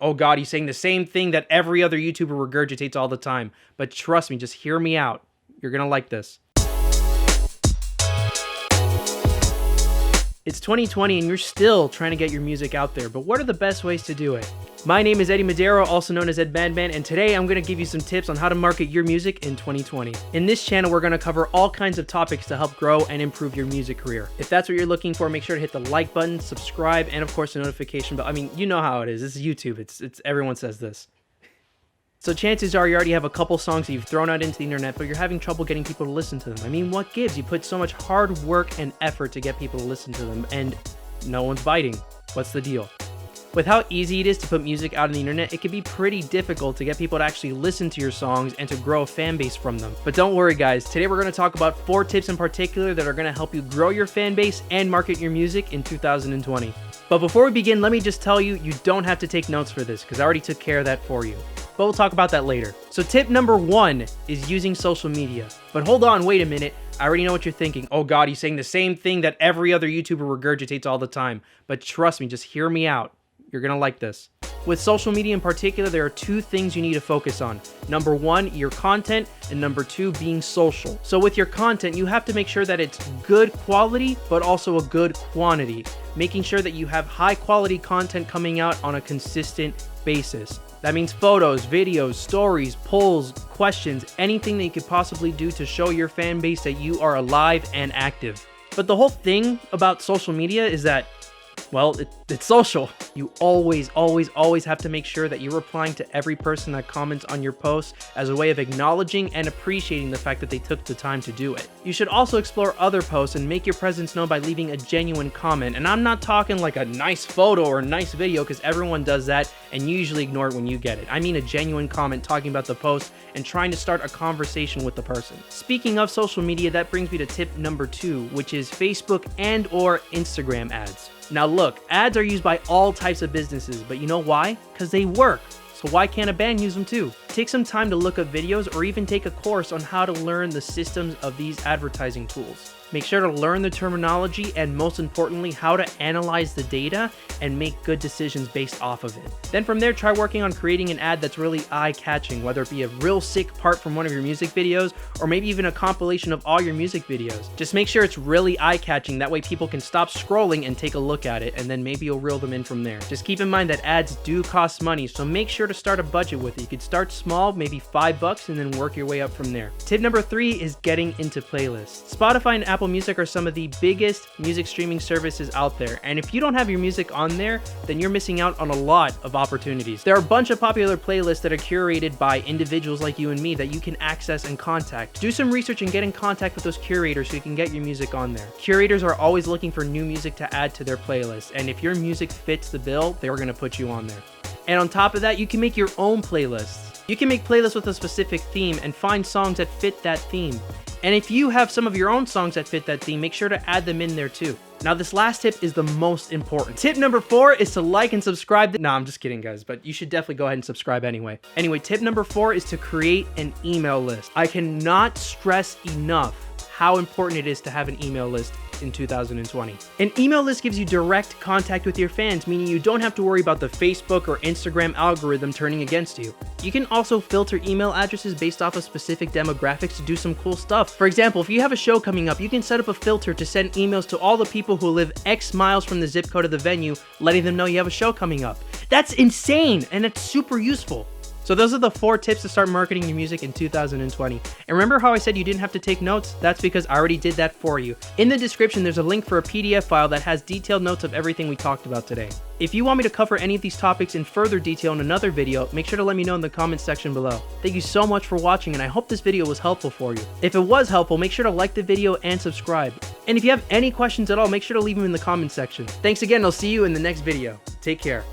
Oh God, he's saying the same thing that every other YouTuber regurgitates all the time. But trust me, just hear me out. You're gonna like this. It's 2020 and you're still trying to get your music out there, but what are the best ways to do it? My name is Eddie Madero, also known as Ed Madman, and today I'm going to give you some tips on how to market your music in 2020. In this channel, we're going to cover all kinds of topics to help grow and improve your music career. If that's what you're looking for, make sure to hit the like button, subscribe, and of course the notification bell. I mean, you know how it is. This is YouTube. It's everyone says this. So chances are you already have a couple songs that you've thrown out into the internet, but you're having trouble getting people to listen to them. I mean, what gives? You put so much hard work and effort to get people to listen to them, and no one's biting. What's the deal? With how easy it is to put music out on the internet, it can be pretty difficult to get people to actually listen to your songs and to grow a fan base from them. But don't worry guys, today we're going to talk about 4 tips in particular that are going to help you grow your fan base and market your music in 2020. But before we begin, let me just tell you, you don't have to take notes for this because I already took care of that for you. But we'll talk about that later. So tip number 1 is using social media. But hold on, wait a minute. I already know what you're thinking. Oh God, he's saying the same thing that every other YouTuber regurgitates all the time. But trust me, just hear me out. You're gonna like this. With social media in particular, there are 2 things you need to focus on. Number 1, your content, and number 2, being social. So with your content, you have to make sure that it's good quality, but also a good quantity. Making sure that you have high quality content coming out on a consistent basis. That means photos, videos, stories, polls, questions, anything that you could possibly do to show your fan base that you are alive and active. But the whole thing about social media is that, well, it's social. You always have to make sure that you're replying to every person that comments on your posts as a way of acknowledging and appreciating the fact that they took the time to do it. You should also explore other posts and make your presence known by leaving a genuine comment. And I'm not talking like a nice photo or a nice video because everyone does that and you usually ignore it when you get it. I mean a genuine comment talking about the post and trying to start a conversation with the person. Speaking of social media, that brings me to tip number 2, which is Facebook and or Instagram ads. Now look, ads are used by all types of businesses, but you know why? Because they work. So why can't a band use them too? Take some time to look up videos or even take a course on how to learn the systems of these advertising tools. Make sure to learn the terminology and most importantly, how to analyze the data and make good decisions based off of it. Then from there, try working on creating an ad that's really eye-catching, whether it be a real sick part from one of your music videos or maybe even a compilation of all your music videos. Just make sure it's really eye-catching, that way people can stop scrolling and take a look at it, and then maybe you'll reel them in from there. Just keep in mind that ads do cost money, so make sure to start a budget with it. You could start small, maybe $5, and then work your way up from there. Tip number 3 is getting into playlists. Spotify and Apple Music are some of the biggest music streaming services out there, and if you don't have your music on there, then you're missing out on a lot of opportunities. There are a bunch of popular playlists that are curated by individuals like you and me that you can access and contact. Do some research and get in contact with those curators so you can get your music on there. Curators are always looking for new music to add to their playlist, and if your music fits the bill, they're going to put you on there. And on top of that, you can make your own playlists. You can make playlists with a specific theme and find songs that fit that theme. And if you have some of your own songs that fit that theme, make sure to add them in there too. Now this last tip is the most important. Tip number 4 is to like and subscribe. No, I'm just kidding guys, but you should definitely go ahead and subscribe anyway. Anyway, tip number 4 is to create an email list. I cannot stress enough how important it is to have an email list in 2020. An email list gives you direct contact with your fans, meaning you don't have to worry about the Facebook or Instagram algorithm turning against you. You can also filter email addresses based off of specific demographics to do some cool stuff. For example, if you have a show coming up, you can set up a filter to send emails to all the people who live X miles from the zip code of the venue, letting them know you have a show coming up. That's insane, and it's super useful. So those are the 4 tips to start marketing your music in 2020. And remember how I said you didn't have to take notes? That's because I already did that for you. In the description, there's a link for a PDF file that has detailed notes of everything we talked about today. If you want me to cover any of these topics in further detail in another video, make sure to let me know in the comments section below. Thank you so much for watching, and I hope this video was helpful for you. If it was helpful, make sure to like the video and subscribe. And if you have any questions at all, make sure to leave them in the comments section. Thanks again, I'll see you in the next video. Take care.